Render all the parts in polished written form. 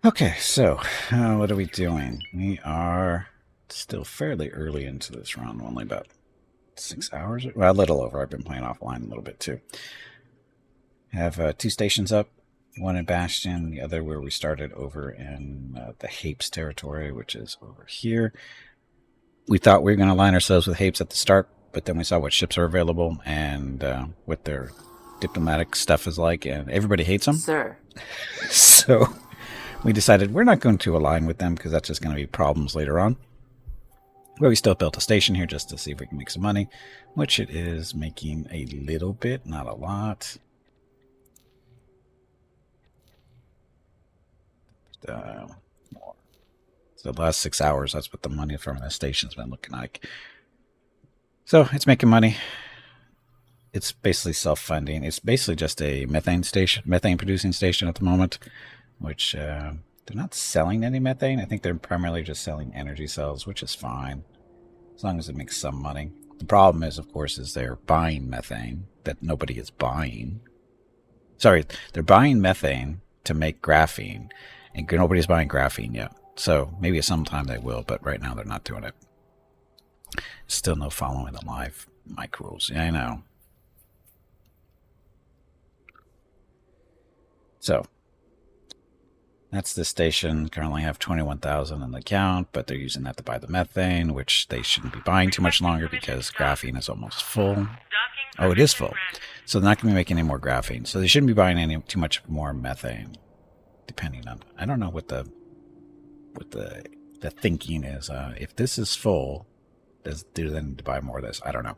Okay, so what are we doing? We are still fairly early into this run, only about 6 hours. Well, a little over. I've been playing offline a little bit too. Have two stations up, one in Bastion, the other where we started over in the Hapes territory, which is over here. We thought we were going to align ourselves with Hapes at the start, but then we saw what ships are available and what their diplomatic stuff is like, and everybody hates them. Sir, So we decided we're not going to align with them because that's just going to be problems later on. But we still built a station here just to see if we can make some money, which it is making a little bit, not a lot. More. So the last 6 hours, that's what the money from the station's been looking like. So it's making money. It's basically self-funding. It's basically just a methane producing station at the moment, which they're not selling any methane. I think they're primarily just selling energy cells, which is fine as long as it makes some money. The problem is, of course, is they're buying methane that nobody is buying. Sorry, they're buying methane to make graphene, and nobody's buying graphene yet. So maybe sometime they will, but right now they're not doing it. Still no following the live mic rules. Yeah, I know. So that's the station. Currently have 21,000 in the account, but they're using that to buy the methane, which they shouldn't be buying too much longer because graphene is almost full. Oh, it is full. So they're not going to be making any more graphene. So they shouldn't be buying any too much more methane. Depending on, I don't know what the thinking is. If this is full, do they need to buy more of this? I don't know.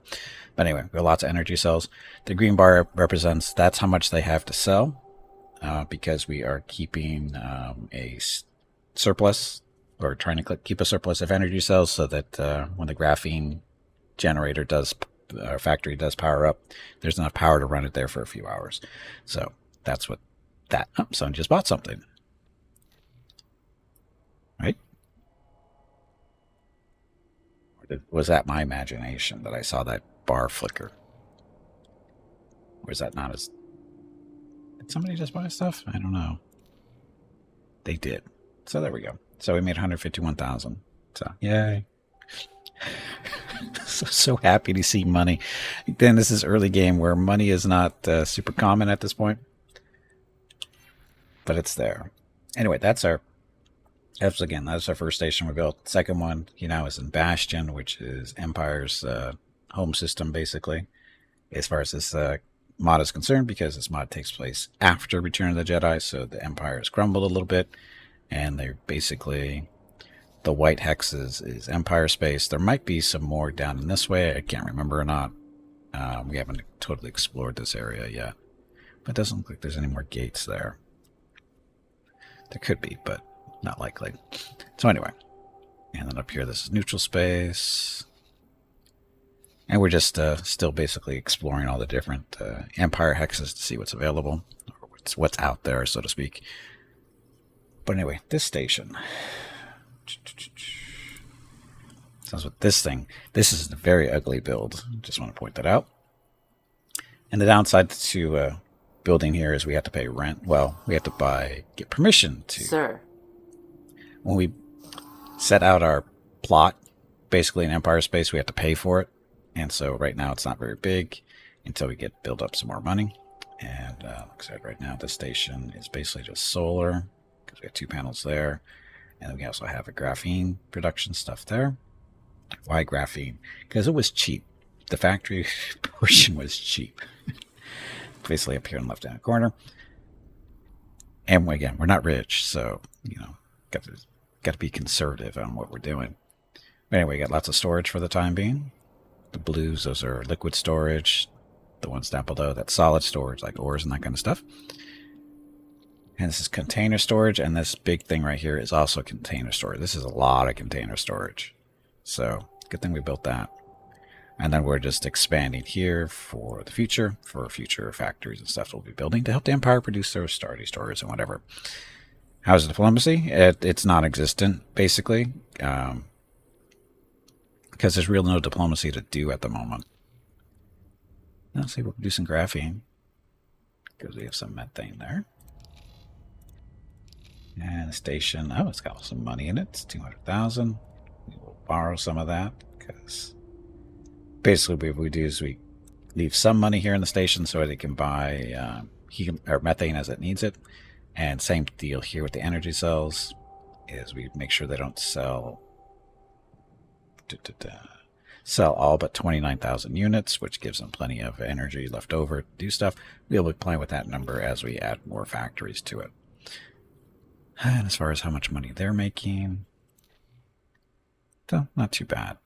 But anyway, we have lots of energy cells. The green bar represents that's how much they have to sell. Because we are keeping a surplus, or trying to keep a surplus of energy cells, so that when the graphene generator factory does power up, there's enough power to run it there for a few hours. So that's what that. Oh, someone just bought something, right? Or was that my imagination that I saw that bar flicker? Or is that not as? Did somebody just buy stuff? I don't know. They did. So there we go. So we made 151,000. So yay. So happy to see money. Then this is early game where money is not super common at this point, but it's there. Anyway, that's our first station we built. Second one, is in Bastion, which is Empire's home system, basically, as far as this mod is concerned, because this mod takes place after Return of the Jedi, so the Empire has crumbled a little bit, and they're basically the white hexes is Empire space. There might be some more down in this way. I can't remember or not. We haven't totally explored this area yet, but it doesn't look like there's any more gates there. There could be, but not likely. So anyway, and then up here, this is neutral space. And we're just still basically exploring all the different Empire hexes to see what's available, or what's out there, so to speak. But anyway, this station. Sounds with this thing. This is a very ugly build. Just want to point that out. And the downside to building here is we have to pay rent. Well, we have to get permission to. sir, When we set out our plot, basically in Empire space, we have to pay for it. And so right now it's not very big until we build up some more money. And like I said, right now the station is basically just solar because we have two panels there. And then we also have a graphene production stuff there. Why graphene? Because it was cheap. The factory portion was cheap. Basically up here in the left-hand corner. And again, we're not rich, so, got to be conservative on what we're doing. But anyway, we got lots of storage for the time being. The blues, those are liquid storage. The ones down below, that's solid storage, like ores and that kind of stuff. And this is container storage, and this big thing right here is also container storage. This is a lot of container storage. So, good thing we built that. And then we're just expanding here for the future, for future factories and stuff we'll be building to help the Empire produce their Star Destroyers and whatever. How's the diplomacy? It's non-existent, basically. Because there's really no diplomacy to do at the moment. Let's see, we're producing graphene because we have some methane there. And And the station, oh, it's got some money in it. It's 200,000. We will borrow some of that because basically what we do is we leave some money here in the station so they can buy or methane as it needs it. And same deal here with the energy cells is we make sure they don't sell all but 29,000 units, which gives them plenty of energy left over to do stuff. We'll be playing with that number as we add more factories to it. And as far as how much money they're making, so not too bad.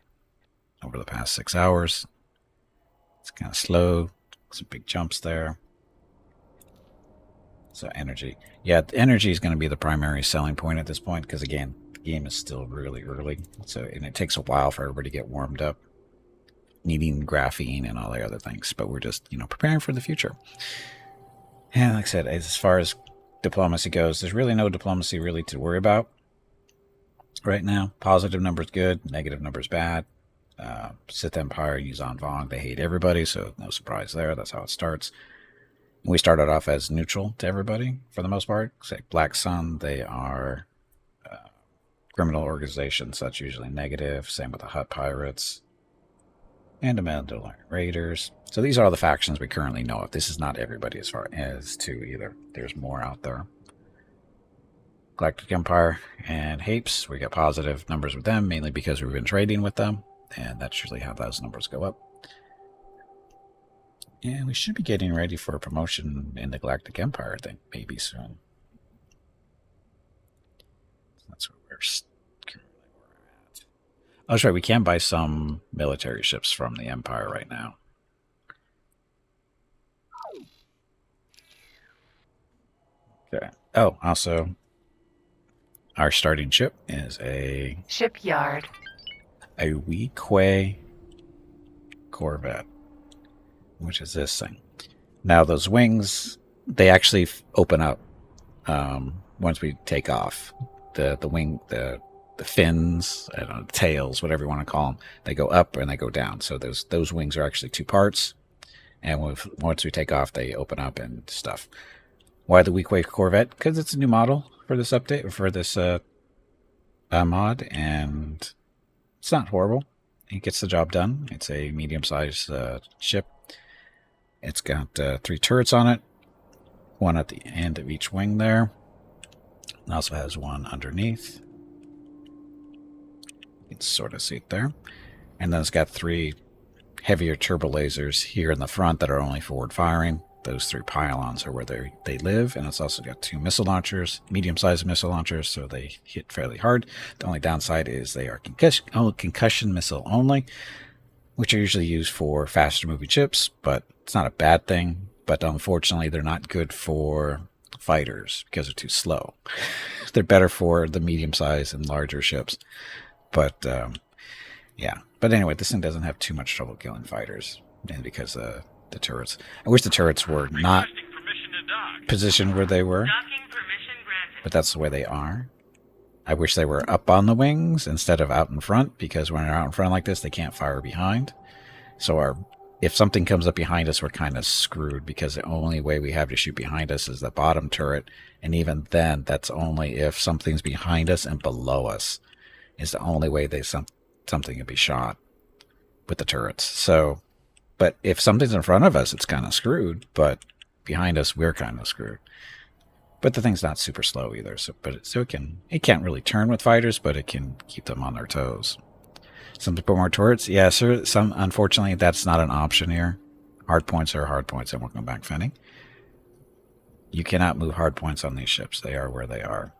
Over the past 6 hours, it's kind of slow. Some big jumps there. So energy. Yeah, energy is going to be the primary selling point at this point because, again, the game is still really early. And it takes a while for everybody to get warmed up, needing graphene and all the other things. But we're just, preparing for the future. And like I said, as far as diplomacy goes, there's really no diplomacy really to worry about right now. Positive numbers good, negative numbers bad. Sith Empire, Yuzan Vong, they hate everybody, so no surprise there. That's how it starts. We started off as neutral to everybody for the most part. Say Black Sun, they are criminal organizations. That's usually negative. Same with the Hutt Pirates and the Mandalorian Raiders. So these are all the factions we currently know of. This is not everybody as far as to either. There's more out there. Galactic Empire and Hapes, we got positive numbers with them, mainly because we've been trading with them. And that's usually how those numbers go up. And we should be getting ready for a promotion in the Galactic Empire, I think, maybe soon. That's where we're at. Oh, that's right, we can buy some military ships from the Empire right now. Okay. Oh, also, our starting ship is a... shipyard. A Weequay Corvette, which is this thing. Now those wings, they actually open up once we take off. The wing, the fins, I don't know, the tails, whatever you want to call them, they go up and they go down. So those wings are actually two parts, and once we take off, they open up and stuff. Why the Weequay Corvette? Because it's a new model for this update, for this mod, and it's not horrible. It gets the job done. It's a medium-sized ship. It's got 3 turrets on it, one at the end of each wing there. It also has one underneath. You can sort of see it there. And then it's got 3 heavier turbo lasers here in the front that are only forward firing. Those 3 pylons are where they live, and it's also got 2 missile launchers, medium-sized missile launchers, so they hit fairly hard. The only downside is they are concussion missile only, which are usually used for faster-moving ships, but it's not a bad thing. But unfortunately, they're not good for fighters because they're too slow. They're better for the medium-sized and larger ships. But, yeah. But anyway, this thing doesn't have too much trouble killing fighters, and because the turrets. I wish the turrets were not positioned where they were, but that's the way they are. I wish they were up on the wings instead of out in front, because when they're out in front like this, they can't fire behind. So if something comes up behind us, we're kind of screwed, because the only way we have to shoot behind us is the bottom turret, and even then, that's only if something's behind us and below us is the only way something can be shot with the turrets. So... But if something's in front of us, it's kind of screwed. But behind us, we're kind of screwed. But the thing's not super slow either. So it can't really turn with fighters, but it can keep them on their toes. Some put more turrets, yeah. Sir, unfortunately, that's not an option here. Hard points are hard points, and we'll come back fending. You cannot move hard points on these ships. They are where they are.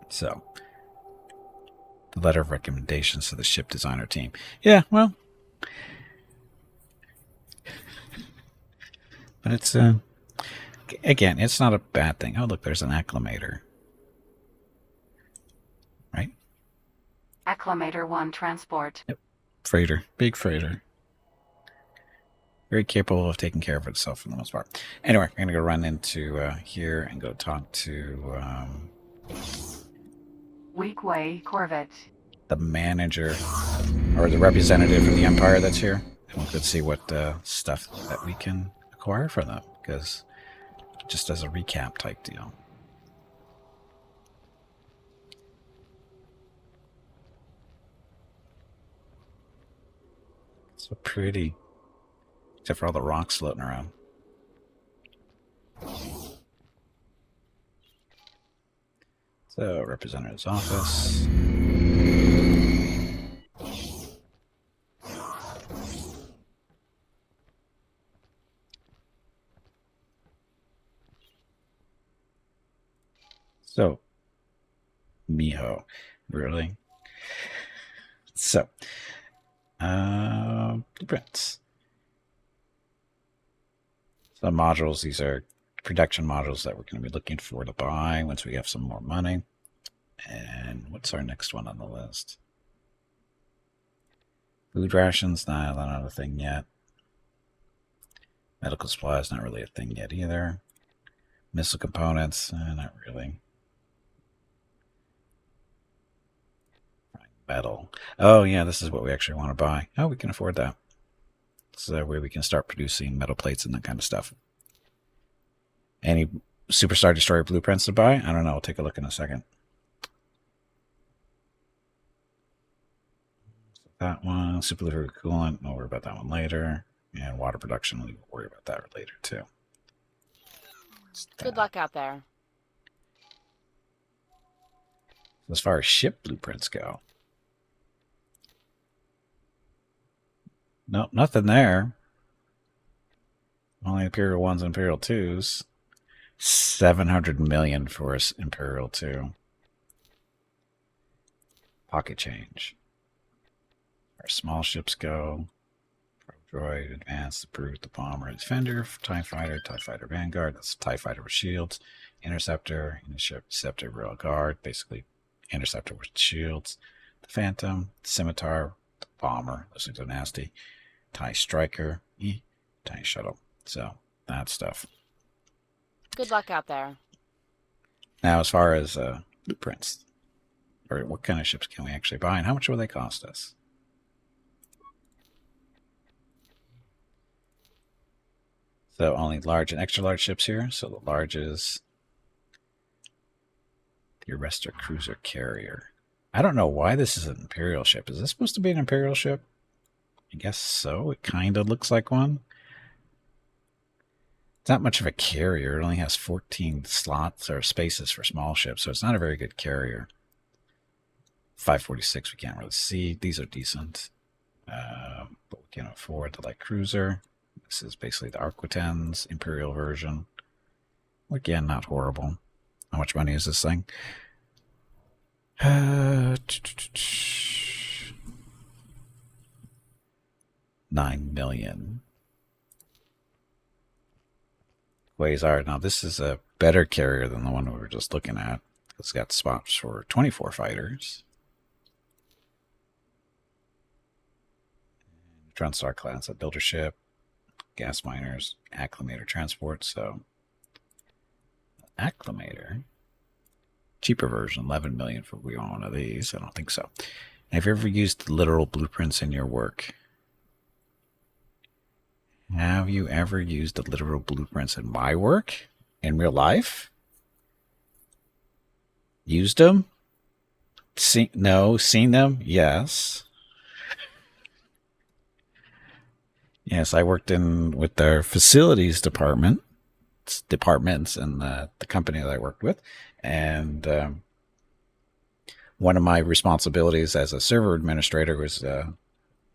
So, the letter of recommendations to the ship designer team. Yeah, well. But it's, again, it's not a bad thing. Oh, look, there's an acclimator. Right? Acclimator 1 transport. Yep. Freighter. Big freighter. Very capable of taking care of itself for the most part. Anyway, we're going to go run into here and go talk to... Weequay Corvette. The manager, or the representative from the Empire that's here. And we could see what stuff that we can... acquire for them, because just as a recap type deal. So pretty. Except for all the rocks floating around. So, representative's office. So, Miho. Really? So, blueprints. So modules, these are production modules that we're going to be looking for to buy once we have some more money. And what's our next one on the list? Food rations, nah, not a thing yet. Medical supplies, not really a thing yet either. Missile components, not really. Metal. Oh, yeah, this is what we actually want to buy. Oh, we can afford that. So that way we can start producing metal plates and that kind of stuff. Any Superstar Destroyer blueprints to buy? I don't know. I'll take a look in a second. That one. Superliquid coolant. We'll worry about that one later. And water production. We'll worry about that later too. Good luck out there. As far as ship blueprints go, nope, nothing there. Only Imperial 1s and Imperial 2s. 700 million for us Imperial 2. Pocket change. Our small ships go. Droid, Advanced, the Brute, the Bomber, Defender, TIE Fighter Vanguard. That's TIE Fighter with shields. Interceptor Royal Guard. Basically, Interceptor with shields. The Phantom, Scimitar, the Bomber. Those things are nasty. TIE Striker, TIE Shuttle. So, that stuff. Good luck out there. Now, as far as blueprints, or what kind of ships can we actually buy, and how much will they cost us? So only large and extra large ships here. So the large is the Arrestor Cruiser Carrier. I don't know why this is an Imperial ship. Is this supposed to be an Imperial ship? I guess so. It kind of looks like one. It's not much of a carrier. It only has 14 slots or spaces for small ships, so it's not a very good carrier. 546 we can't really see. These are decent. But we can't afford the light cruiser. This is basically the Arquitens Imperial version. Again, not horrible. How much money is this thing? 9 million. Quasar. Now, this is a better carrier than the one we were just looking at. It's got spots for 24 fighters. Neutron Star class, a builder ship. Gas miners, acclimator transport. So, acclimator, cheaper version, 11 million for we want one of these. I don't think so. Have you ever used literal blueprints in your work? Have you ever used the literal blueprints in my work? In real life? Used them? No. Seen them? Yes. Yes, I worked with their facilities departments and the company that I worked with. And one of my responsibilities as a server administrator was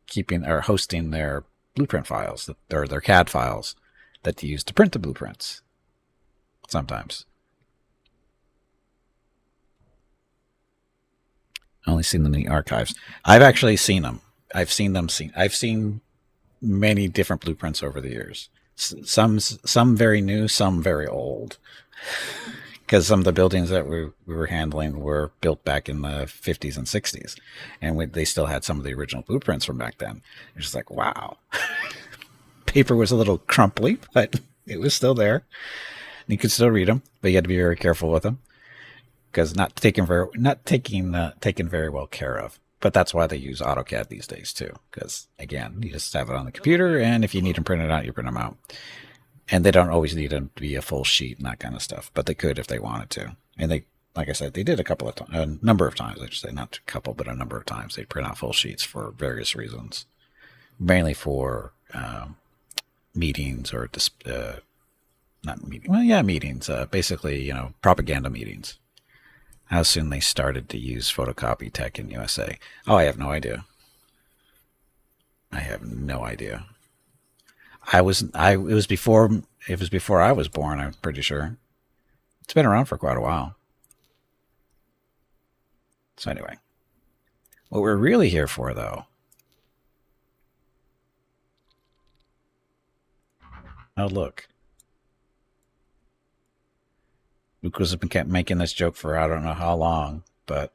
hosting their blueprint files, their CAD files that they use to print the blueprints sometimes. Only seen them in the archives. I've actually seen them. I've seen many different blueprints over the years. Some very new, some very old. Because some of the buildings that we were handling were built back in the 50s and 60s. And they still had some of the original blueprints from back then. It's just like, wow. Paper was a little crumply, but it was still there. You could still read them, but you had to be very careful with them. Because not taken very well care of. But that's why they use AutoCAD these days too. Because again, you just have it on the computer, and if you need them printed out, you print them out. And they don't always need them to be a full sheet and that kind of stuff, but they could if they wanted to. And they, like I said, they did a number of times. I should say not a couple, but a number of times they print out full sheets for various reasons. mainly for meetings or not meeting. Well, yeah, meetings. Basically, propaganda meetings. How soon they started to use photocopy tech in USA? Oh, I have no idea. I have no idea. It was before. It was before I was born. I'm pretty sure. It's been around for quite a while. So anyway, what we're really here for, though. Oh, look. Lucas has been kept making this joke for I don't know how long, but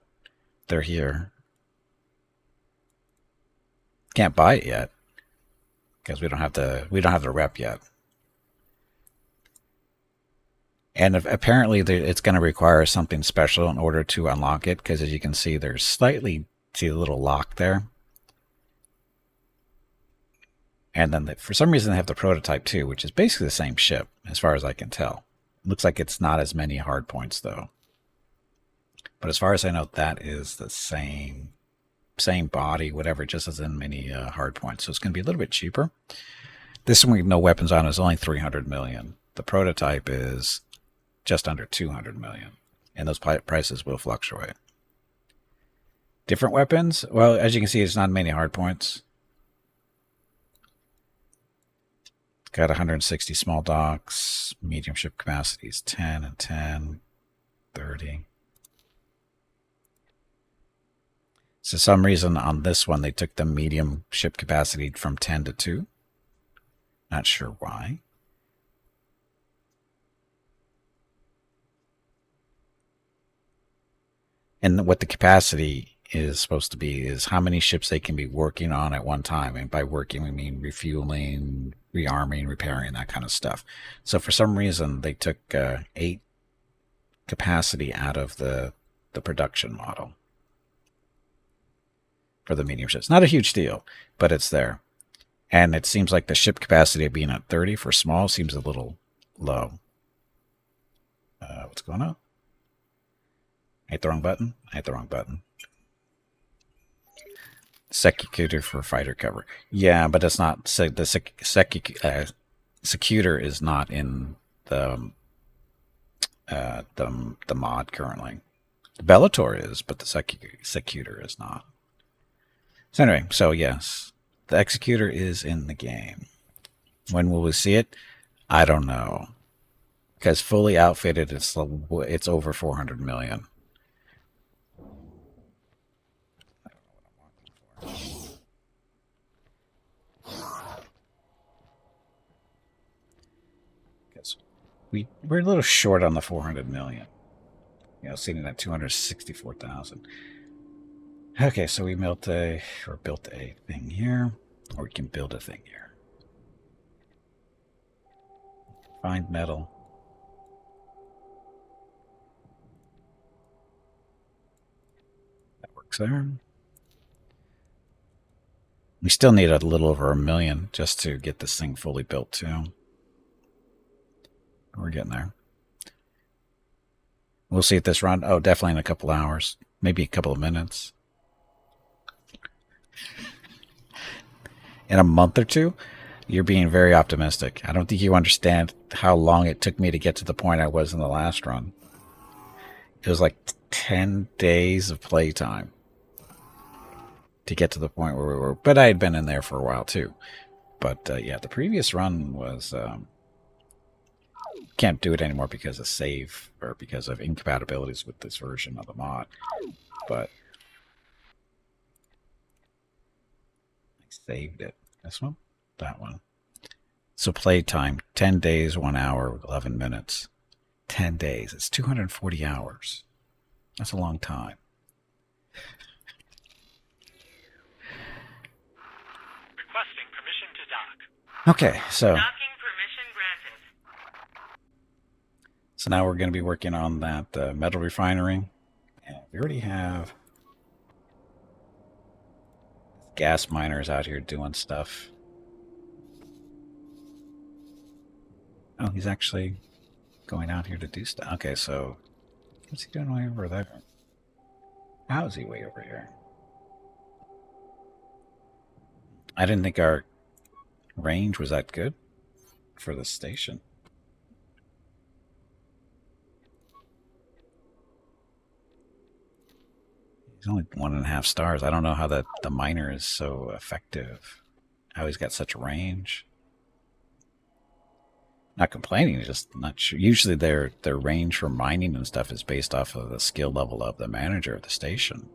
they're here. Can't buy it yet because we don't have the rep yet. And apparently it's going to require something special in order to unlock it, because as you can see, there's see a little lock there. And then for some reason they have the prototype too, which is basically the same ship as far as I can tell. Looks like it's not as many hard points though. But as far as I know, that is the same body, whatever, just as in many hard points. So it's going to be a little bit cheaper. This one with no weapons on is only 300 million. The prototype is just under 200 million. And those prices will fluctuate. Different weapons? Well, as you can see, it's not many hard points. Got 160 small docks. Medium ship capacity is 10 and 10. 30. So for some reason on this one, they took the medium ship capacity from 10 to 2. Not sure why. And what the capacity is supposed to be is how many ships they can be working on at one time. And by working, we mean refueling, rearming, repairing, that kind of stuff. So for some reason, they took 8 capacity out of the production model for the medium ships. Not a huge deal, but it's there. And it seems like the ship capacity being at 30 for small seems a little low. What's going on? I hit the wrong button. I hit the wrong button. Secutor for fighter cover. Yeah, but it's not. The Secutor is not in the mod currently. The Bellator is, but the Secutor is not. So anyway, so yes, the Executor is in the game. When will we see it? I don't know. Because fully outfitted, it's over 400 million. We're a little short on the 400 million. Sitting at 264,000. Okay, so we built a thing here, or we can build a thing here. Find metal. That works there. We still need a little over 1 million just to get this thing fully built too. We're getting there. We'll see at this run. Oh, definitely in a couple hours. Maybe a couple of minutes. In a month or two? You're being very optimistic. I don't think you understand how long it took me to get to the point I was in the last run. It was like 10 days of playtime to get to the point where we were. But I had been in there for a while too. But yeah, the previous run was... can't do it anymore because of save or because of incompatibilities with this version of the mod. But I saved it. This one? That one. So playtime, 10 days, 1 hour, 11 minutes. 10 days. It's 240 hours. That's a long time. Requesting permission to dock. Okay, so... Docking permission granted. So now we're going to be working on that metal refinery. And we already have gas miners out here doing stuff. Oh, he's actually going out here to do stuff. Okay, so what's he doing way over there? How is he way over here? I didn't think our range was that good for the station. He's only 1.5 stars. I don't know how the miner is so effective. How he's got such range. Not complaining, just not sure. Usually their range for mining and stuff is based off of the skill level of the manager of the station,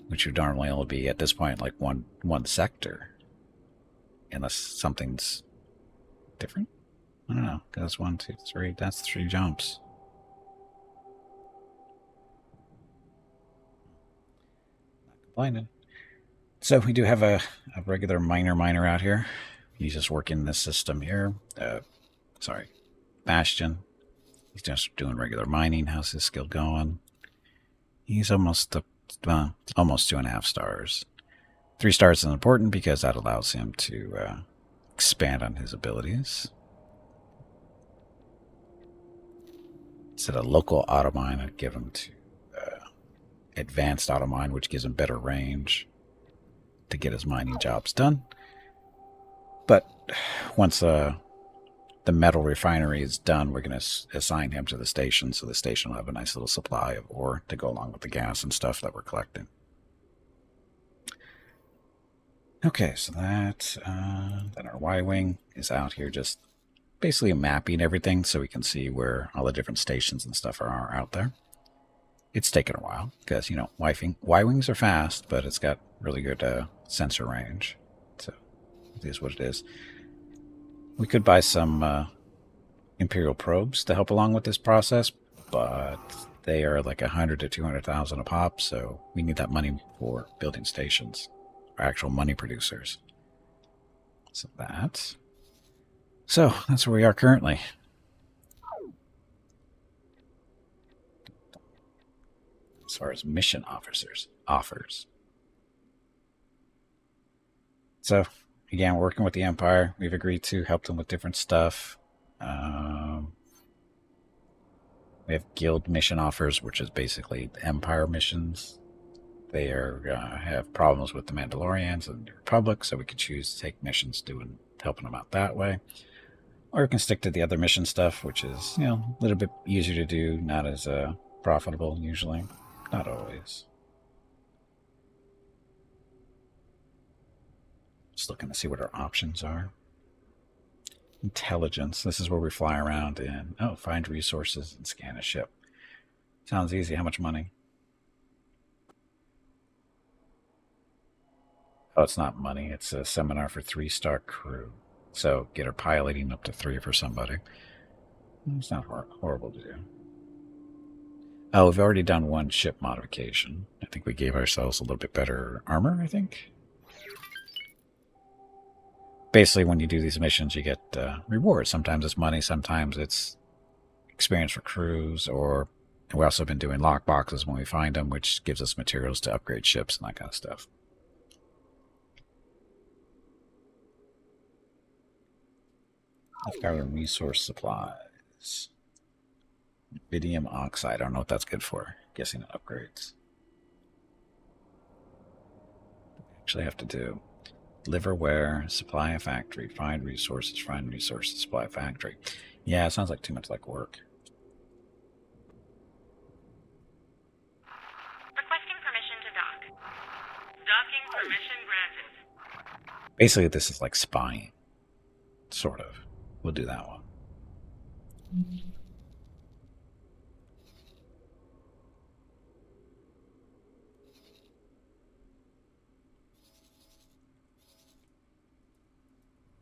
which would normally only be at this point like one sector, unless something's different. I don't know. That's 1, 2, 3. That's 3 jumps. Not complaining. So we do have a regular miner out here. He's just working this system here. Sorry, Bastion. He's just doing regular mining. How's his skill going? He's almost 2.5 stars. 3 stars is important because that allows him to expand on his abilities. Instead of local auto mine, I'd give him to advanced auto mine, which gives him better range to get his mining jobs done. But once the metal refinery is done, we're going to assign him to the station, so the station will have a nice little supply of ore to go along with the gas and stuff that we're collecting. Okay, so that then our Y-Wing is out here just basically mapping everything so we can see where all the different stations and stuff are out there. It's taken a while because, you know, Y-Wings are fast, but it's got really good sensor range. So it is what it is. We could buy some Imperial probes to help along with this process, but they are like 100 to 200,000 a pop, so we need that money for building stations, or actual money producers. So that's where we are currently. As far as mission offers. So again, working with the Empire, we've agreed to help them with different stuff. We have guild mission offers, which is basically the Empire missions. They have problems with the Mandalorians and the Republic, so we could choose to take missions helping them out that way. Or we can stick to the other mission stuff, which is, you know, a little bit easier to do, not as profitable usually. Not always. Just looking to see what our options are. Intelligence. This is where we fly around and, find resources and scan a ship. Sounds easy. How much money? Oh, it's not money. It's a seminar for 3-star crew. So get her piloting up to 3 for somebody. It's not horrible to do. Oh, we've already done 1 ship modification. I think we gave ourselves a little bit better armor, I think. Basically, when you do these missions, you get rewards. Sometimes it's money, sometimes it's experience for crews, or we also have been doing lock boxes when we find them, which gives us materials to upgrade ships and that kind of stuff. Our resource supplies. Rubidium oxide. I don't know what that's good for. Guessing it upgrades. Actually have to do liverware, supply a factory, find resources, supply a factory. Yeah, it sounds like too much like work. Requesting permission to dock. Docking permission granted. Basically, this is like spying. Sort of. We'll do that one.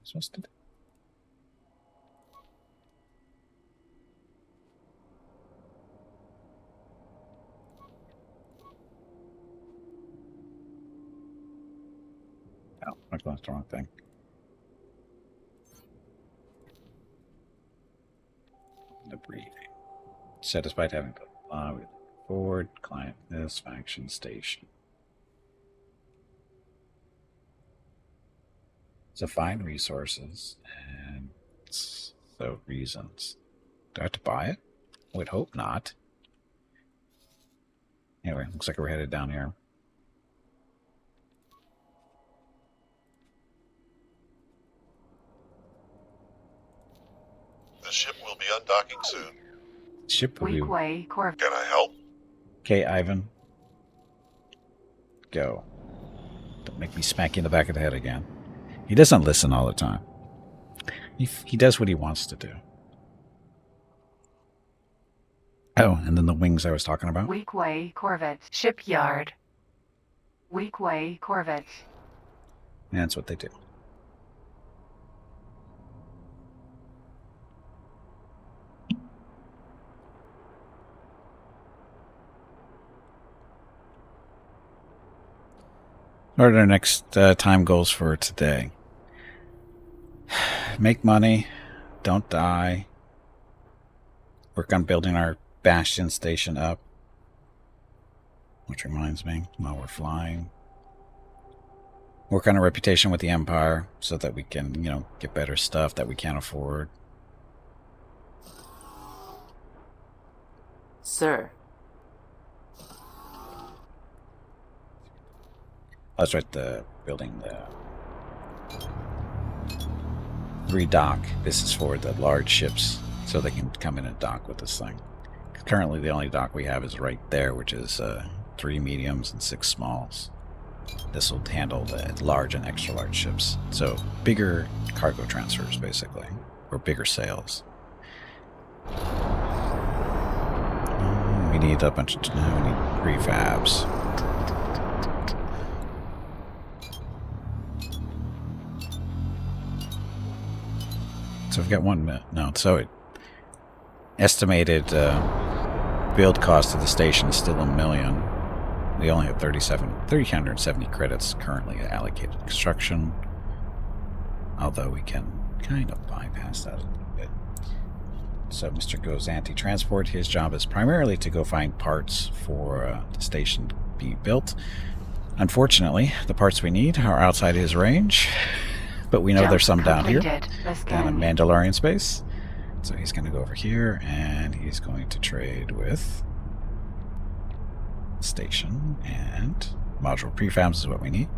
Supposed to do. Oh, I clicked the wrong thing. The briefing. Satisfied having to with forward client this faction station. So find resources and so reasons. Do I have to buy it? I would hope not. Anyway, looks like we're headed down here. The ship will be undocking soon. Ship will be... Weequay Corvette. Can I help? Okay, Ivan. Go. Don't make me smack you in the back of the head again. He doesn't listen all the time. He does what he wants to do. Oh, and then the wings I was talking about. Weequay Corvette. Shipyard. Weequay Corvette. And that's what they do. What are our next time goals for today? Make money. Don't die. Work on building our Bastion station up. Which reminds me, while we're flying. Work on a reputation with the Empire so that we can, get better stuff that we can't afford. Sir. That's right, building the redock. This is for the large ships so they can come in and dock with this thing. Currently the only dock we have is right there, which is 3 mediums and 6 smalls. This will handle the large and extra large ships. So bigger cargo transfers, basically, or bigger sales. We need a bunch of we need prefabs. So we've got 1 minute. No, so it estimated build cost of the station is still $1 million. We only have 370 credits currently allocated to construction. Although we can kind of bypass that a little bit. So Mr. Gozanti Transport, his job is primarily to go find parts for the station to be built. Unfortunately, the parts we need are outside his range. But we know there's some down here, down in Mandalorian space. So he's going to go over here, and he's going to trade with station, and module prefabs is what we need.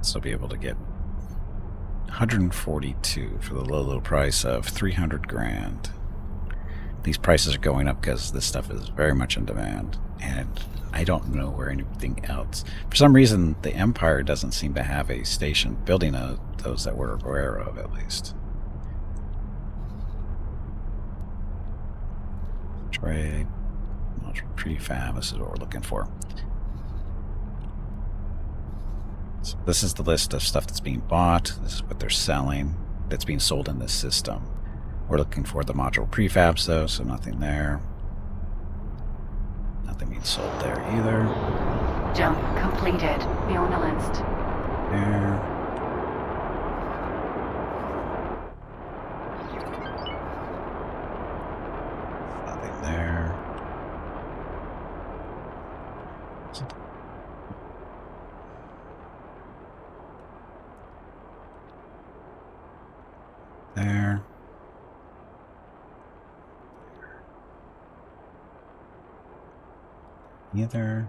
So be able to get 142 for the low price of 300 grand. These prices are going up because this stuff is very much in demand, and I don't know where anything else. For some reason, the Empire doesn't seem to have a station building those that we're aware of, at least. Trade, module prefab, this is what we're looking for. So this is the list of stuff that's being bought. This is what they're selling that's being sold in this system. We're looking for the module prefabs, though, so nothing there. Nothing being sold there either. Jump completed. Bionalist. There. Nothing there. There. Either.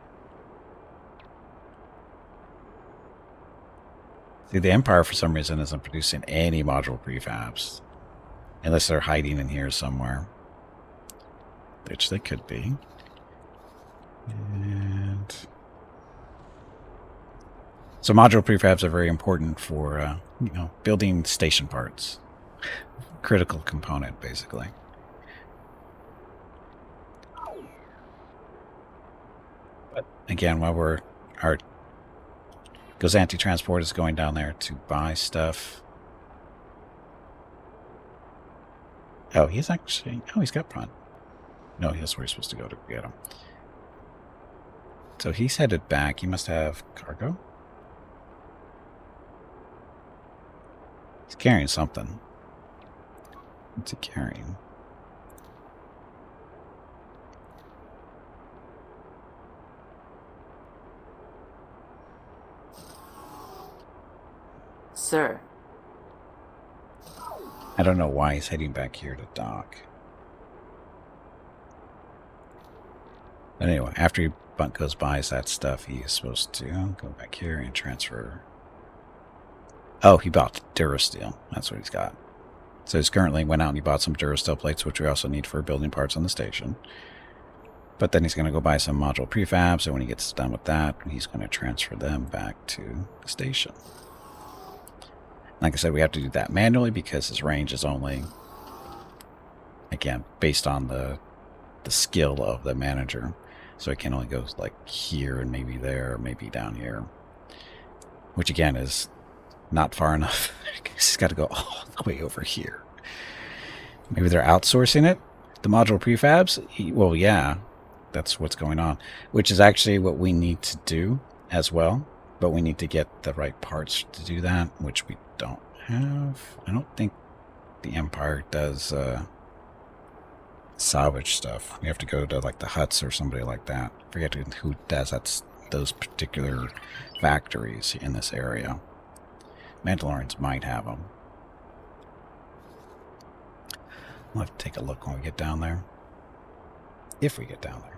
See, the Empire for some reason isn't producing any module prefabs. Unless they're hiding in here somewhere. Which they could be. And so module prefabs are very important for, building station parts. Critical component, basically. But again, while our Gozanti Transport is going down there to buy stuff. Oh, he's actually... Oh, he's got Prawn. No, that's where he's supposed to go to get him. So he's headed back. He must have cargo. He's carrying something. What's he carrying? Sir. I don't know why he's heading back here to dock. But anyway, after he goes buys that stuff, he is supposed to go back here and transfer Oh, he bought Durasteel. That's what he's got. So he's currently went out and he bought some Durasteel plates, which we also need for building parts on the station. But then he's going to go buy some module prefabs, and when he gets done with that, he's going to transfer them back to the station. Like I said, we have to do that manually because his range is only, again, based on the skill of the manager. So it can only go like here and maybe there, or maybe down here. Which again is not far enough. He's got to go all the way over here. Maybe they're outsourcing it? The module prefabs? Well, yeah. That's what's going on. Which is actually what we need to do as well. But we need to get the right parts to do that, which we don't have. I don't think the Empire does salvage stuff. We have to go to like the Huts or somebody like that. I forget who does those particular factories in this area. Mandalorians might have them. We'll have to take a look when we get down there. If we get down there.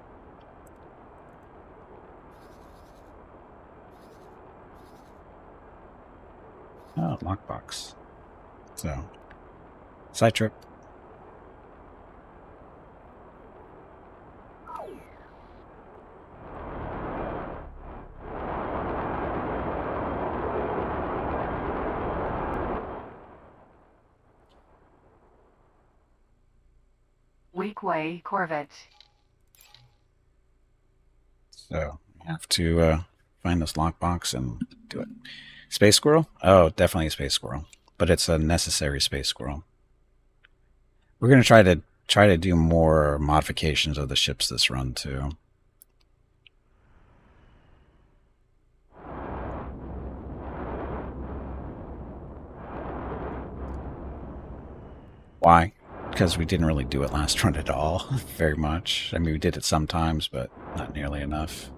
Oh, lockbox. So, side trip. Weekway Corvette. So, we have to find this lockbox and do it. Space squirrel? Oh, definitely a space squirrel. But it's a necessary space squirrel. We're going to try to do more modifications of the ships this run too. Why? Because we didn't really do it last run at all, very much. I mean, we did it sometimes, but not nearly enough.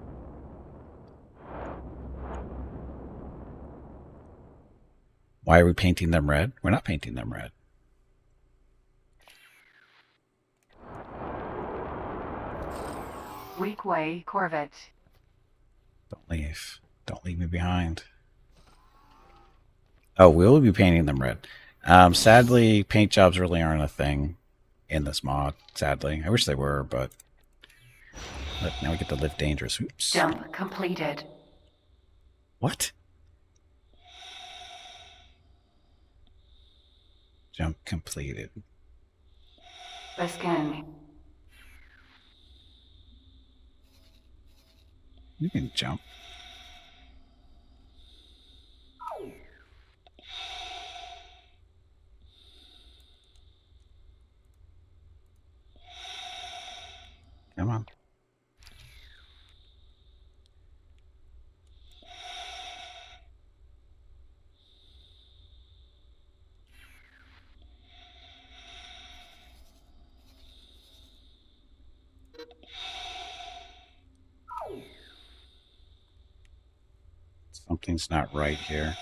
Why are we painting them red? We're not painting them red. Weekway Corvette. Don't leave. Don't leave me behind. Oh, we'll be painting them red. Sadly, paint jobs really aren't a thing in this mod. Sadly. I wish they were, but now we get to live dangerous. Oops. Jump completed. What? Jump completed. Baskin. You can jump. Come on. Something's not right here.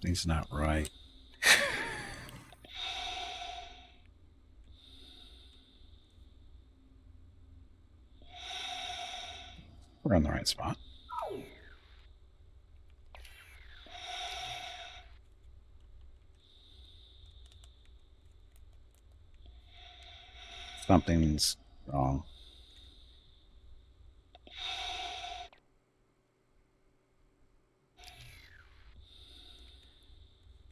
Something's not right. We're on the right spot. Something's wrong.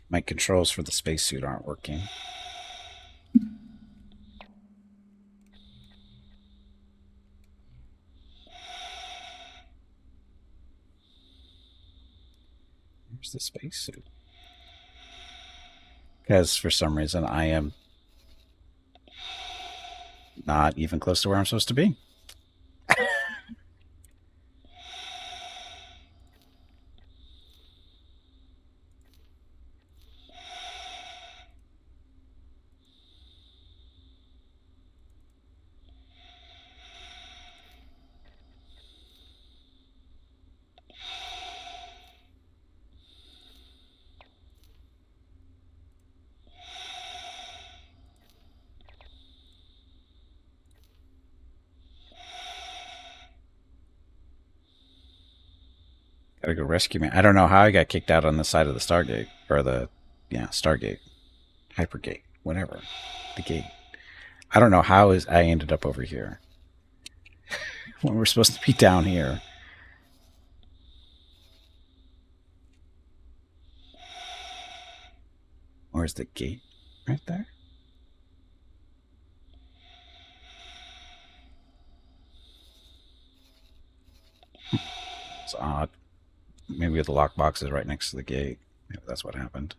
My controls for the spacesuit aren't working. Where's the spacesuit? Because for some reason I am not even close to where I'm supposed to be. Gotta go rescue me. I don't know how I got kicked out on the side of the Stargate. Or the, yeah, Stargate. Hypergate. Whatever. The gate. I don't know how I ended up over here. When we're supposed to be down here. Or is the gate right there? It's odd. Maybe the lockbox is right next to the gate. Maybe that's what happened.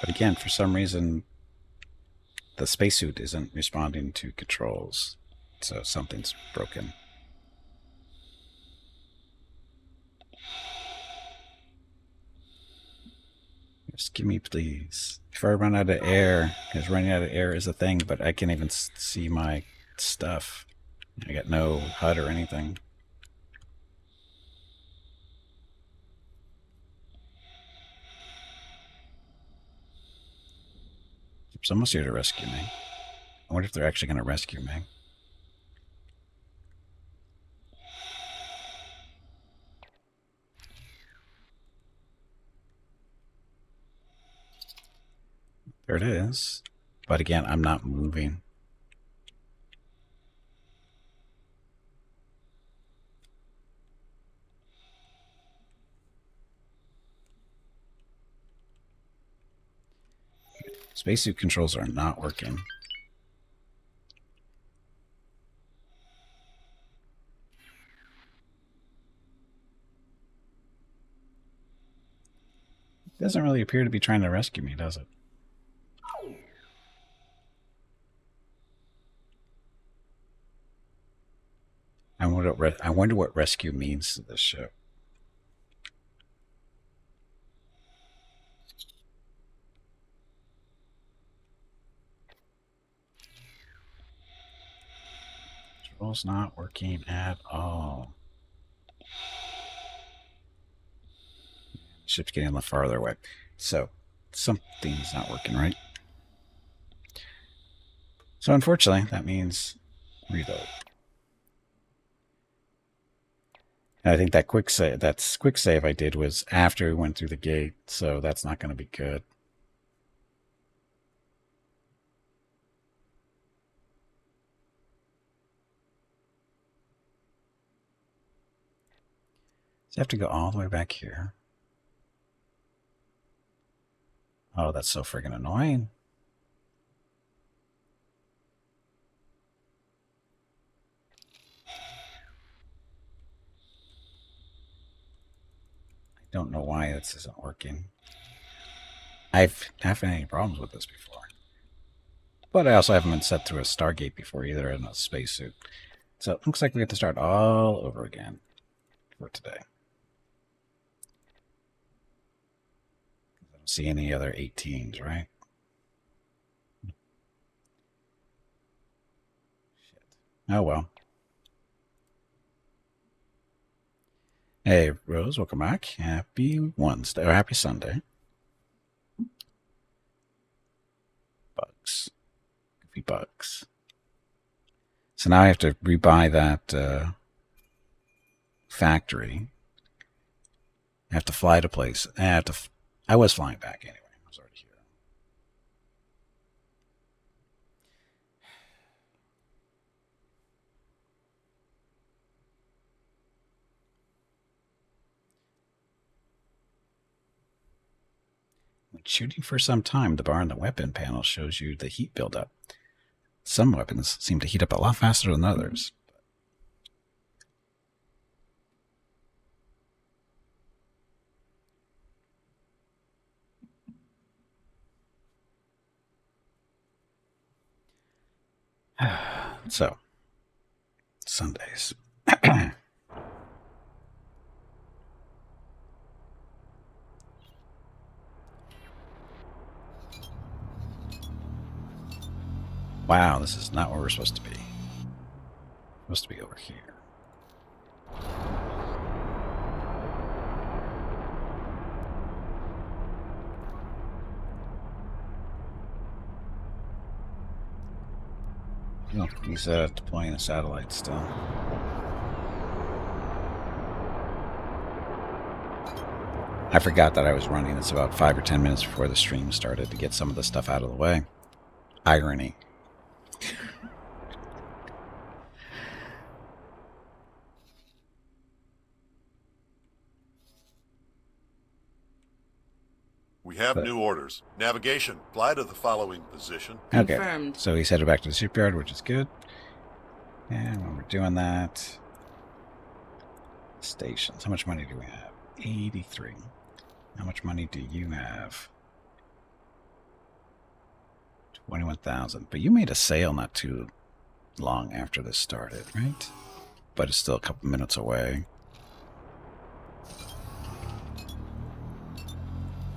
But again, for some reason, the spacesuit isn't responding to controls. So something's broken. Rescue me, please. Before I run out of air. Because running out of air is a thing, but I can't even see my stuff. I got no HUD or anything. Someone's here to rescue me. I wonder if they're actually going to rescue me. There it is. But again, I'm not moving. Spacesuit controls are not working. It doesn't really appear to be trying to rescue me, does it? I wonder what rescue means to this ship. Controls not working at all. Ship's getting a little farther away. So, something's not working right. So, unfortunately, that means reload. And I think that quick save I did was after we went through the gate, so that's not going to be good. So I have to go all the way back here. Oh, that's so friggin' annoying. I don't know why this isn't working. I've haven't had any problems with this before. But I also haven't been set through a Stargate before either in a spacesuit. So it looks like we have to start all over again for today. I don't see any other 18s, right? Shit. Oh well. Hey, Rose, welcome back. Happy Wednesday, or happy Sunday. Bugs. Goofy bugs. So now I have to rebuy that factory. I have to fly to place. I was flying back anyway. I was already here. When shooting for some time, the bar on the weapon panel shows you the heat buildup. Some weapons seem to heat up a lot faster than others. So, Sundays. Wow, this is not where we're supposed to be. We're supposed to be over here. Oh, he's deploying a satellite still. I forgot that I was running this about 5 or 10 minutes before the stream started to get some of the stuff out of the way. Irony. We have But- new orders. Navigation, fly to the following position. Okay, Confirmed. so he's headed back to the shipyard, which is good. And when we're doing that... Stations. How much money do we have? 83. How much money do you have? 21,000. But you made a sale not too long after this started, right? But it's still a couple minutes away.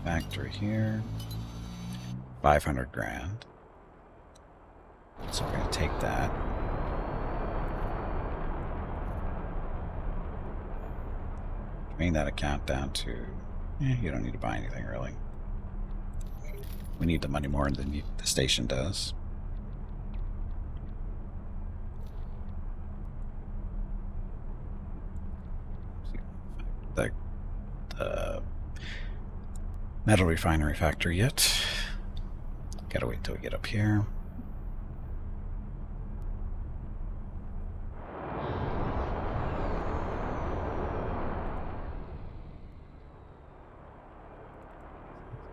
Factory here. 500 grand. So we're going to take that. Bring that account down to... you don't need to buy anything, really. We need the money more than the station does. The metal refinery factory yet. Gotta wait till we get up here.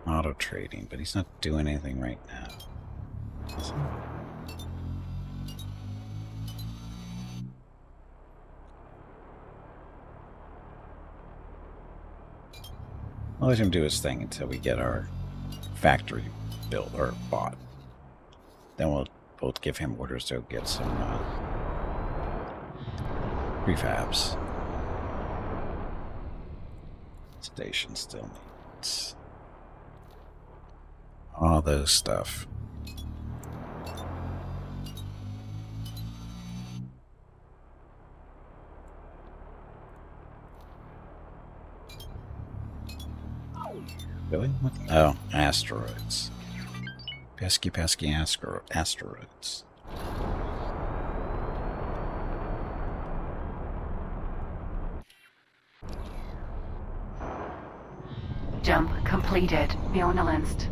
Auto trading, but he's not doing anything right now. Is he? I'll let him do his thing until we get our factory built or bought. Then we'll both give him orders to get some prefabs. Station still needs all those stuff. Really? What? Oh, asteroids. Pesky asteroids. Jump completed. Bjornalinst.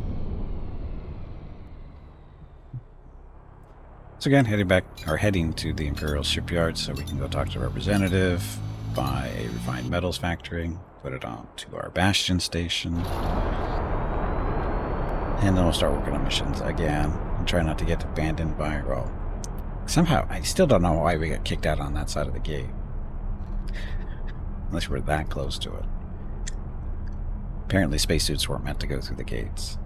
So again, heading to the Imperial shipyard so we can go talk to a representative, buy a refined metals factory, put it on to our Bastion station, and then we'll start working on missions again and try not to get abandoned by, well, somehow, I still don't know why we got kicked out on that side of the gate. Unless we're that close to it. Apparently spacesuits weren't meant to go through the gates.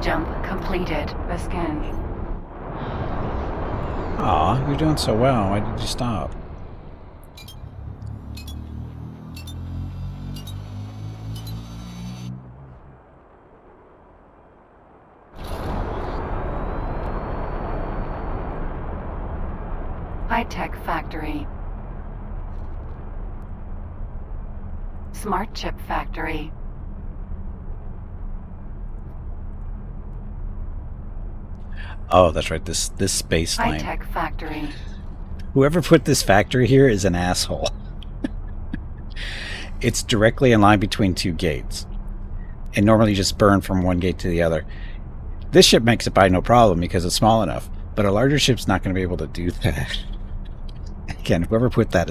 Jump completed. Baskin. Aw, you're doing so well. Why did you stop? High-tech factory. Smart chip factory. Oh, that's right. This space lane. High-tech factory. Whoever put this factory here is an asshole. It's directly in line between two gates. And normally you just burn from one gate to the other. This ship makes it by no problem because it's small enough. But a larger ship's not going to be able to do that. Again, whoever put that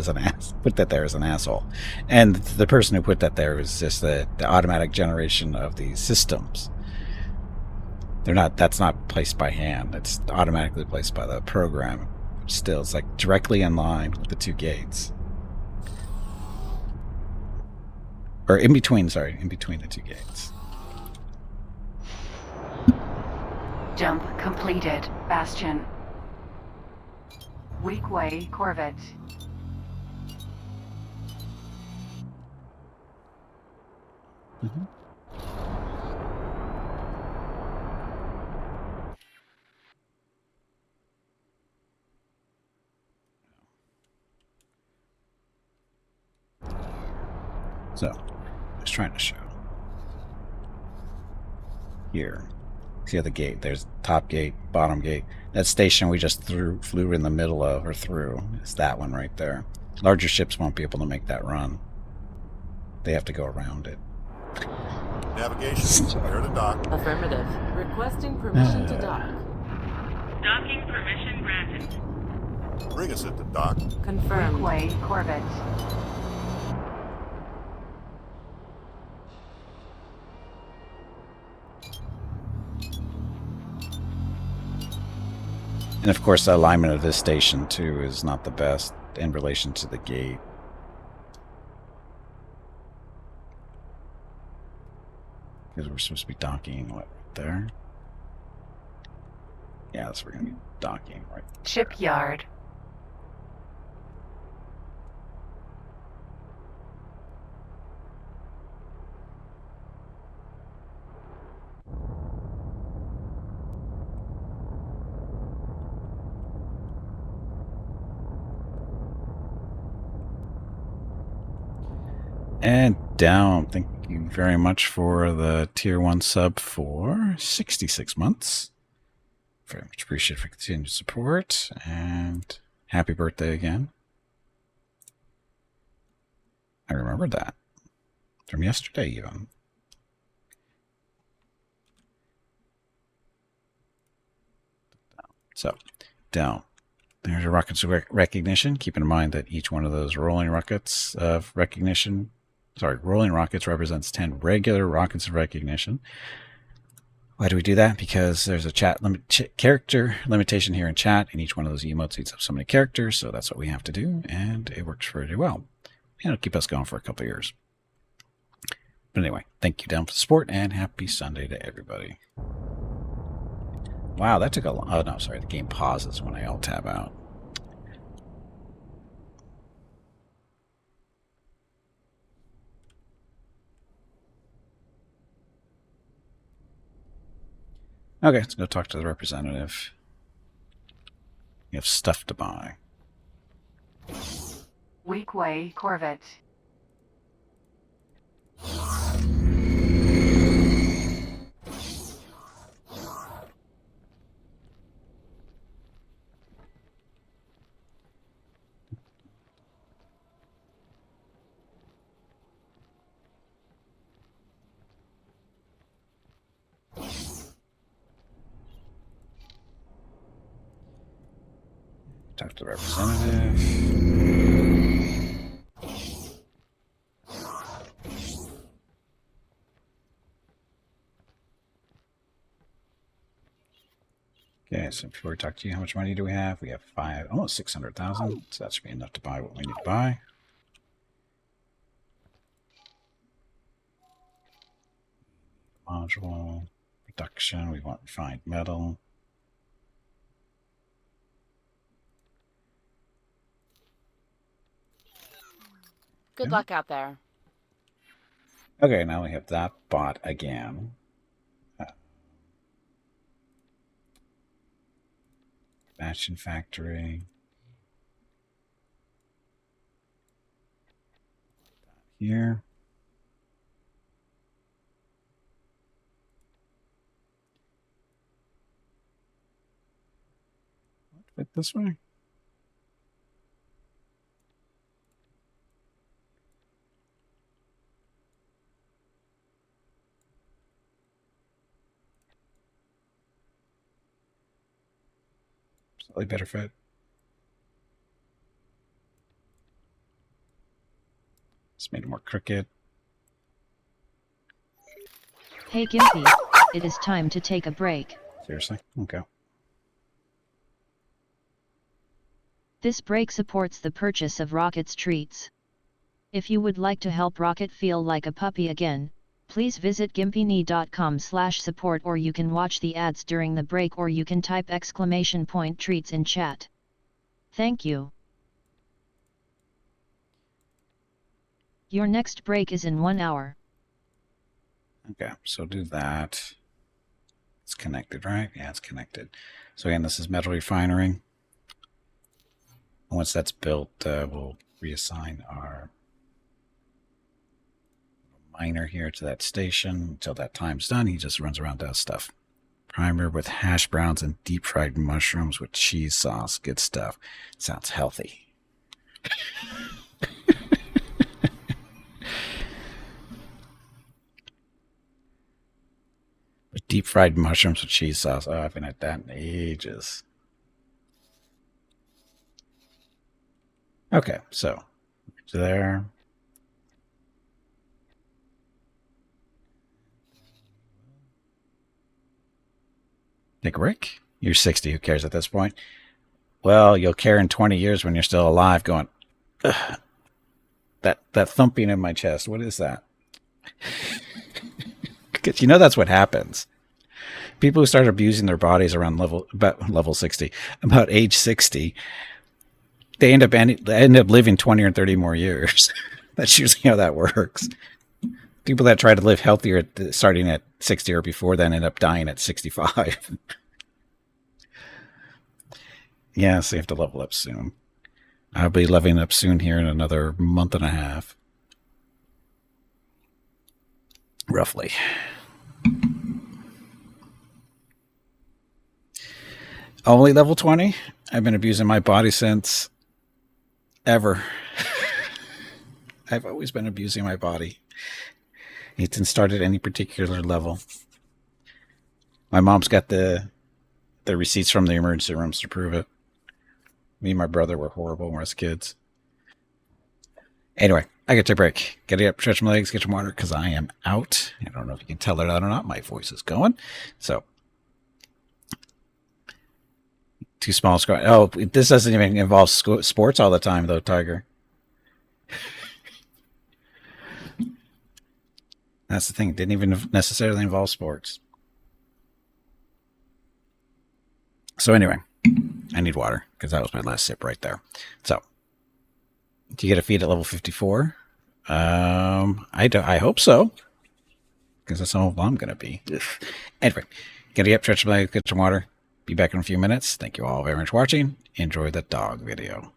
there is an asshole. And the person who put that there is just the automatic generation of these systems. That's not placed by hand. It's automatically placed by the program. Still, it's like directly in line with the two gates. Or in between, sorry, in between the two gates. Jump completed. Bastion. Weak way, Corvette. Mm-hmm. So, I was trying to show. Here. See the gate. There's top gate, bottom gate. That station we just flew in the middle of, or through, is that one right there. Larger ships won't be able to make that run. They have to go around it. Navigation, prepare to dock. Affirmative. Requesting permission to dock. Docking permission granted. Bring us into dock. Weak Confirmed. way, Corvette. And of course, the alignment of this station, too, is not the best in relation to the gate. Because we're supposed to be docking, what, right there? Yeah, that's where we're going to be docking, right? Shipyard. And down, thank you very much for the tier 1 sub for 66 months. Very much appreciated for continued support, and happy birthday again. I remembered that from yesterday even. So, down. There's your rockets of recognition. Keep in mind that each one of those rolling rockets of recognition, rolling rockets represents 10 regular rockets of recognition. Why do we do that? Because there's a character limitation here in chat, and each one of those emotes eats up so many characters, so that's what we have to do, and it works pretty well. And it'll keep us going for a couple of years. But anyway, thank you down for the support, and happy Sunday to everybody. Wow, that took a long... Oh, no, sorry. The game pauses when I alt-tab out. Okay, let's go talk to the representative. You have stuff to buy. Weak way, Corvette. Talk to the representative. Okay, so before we talk to you, how much money do we have? We have almost 600,000. So that should be enough to buy what we need to buy. Module, production, we want refined metal. Good luck out there. Okay, now we have that bought again. Fashion factory. Here. Fit this way. Slightly better fit. It's made it more crooked. Hey Gimpy, it is time to take a break. Seriously? Okay. This break supports the purchase of Rocket's treats. If you would like to help Rocket feel like a puppy again, please visit gimpyknee.com/support, or you can watch the ads during the break, or you can type !treats in chat. Thank you. Your next break is in 1 hour. Okay, so do that. It's connected, right? Yeah, it's connected. So again, this is metal refinery. Once that's built, we'll reassign our miner here to that station. Until that time's done, he just runs around, does stuff. Primer with hash browns and deep fried mushrooms with cheese sauce. Good stuff. Sounds healthy. With deep fried mushrooms with cheese sauce. Oh, I've been at that in ages. Okay, so there. Take a break. You're 60. Who cares at this point? Well, you'll care in 20 years when you're still alive going, ugh, that thumping in my chest. What is that? Because you know that's what happens. People who start abusing their bodies around level 60, about age 60, they end up living 20 or 30 more years. That's usually how that works. People that try to live healthier starting at 60 or before then end up dying at 65. Yeah, so you have to level up soon. I'll be leveling up soon here in another month and a half. Roughly. Only level 20? I've been abusing my body since ever. I've always been abusing my body. It didn't start at any particular level. My mom's got the receipts from the emergency rooms to prove it. Me and my brother were horrible when we were kids. Anyway, I get to break. Get up, stretch my legs, get some water, because I am out. I don't know if you can tell that or not. My voice is going. So, too small score. Oh, this doesn't even involve sports all the time, though, Tiger. That's the thing. It didn't even necessarily involve sports. So anyway, I need water because that was my last sip right there. So, do you get a feed at level 54? I hope so, because that's all I'm going to be. Anyway, get up, stretch my legs, get some water. Be back in a few minutes. Thank you all very much for watching. Enjoy the dog video.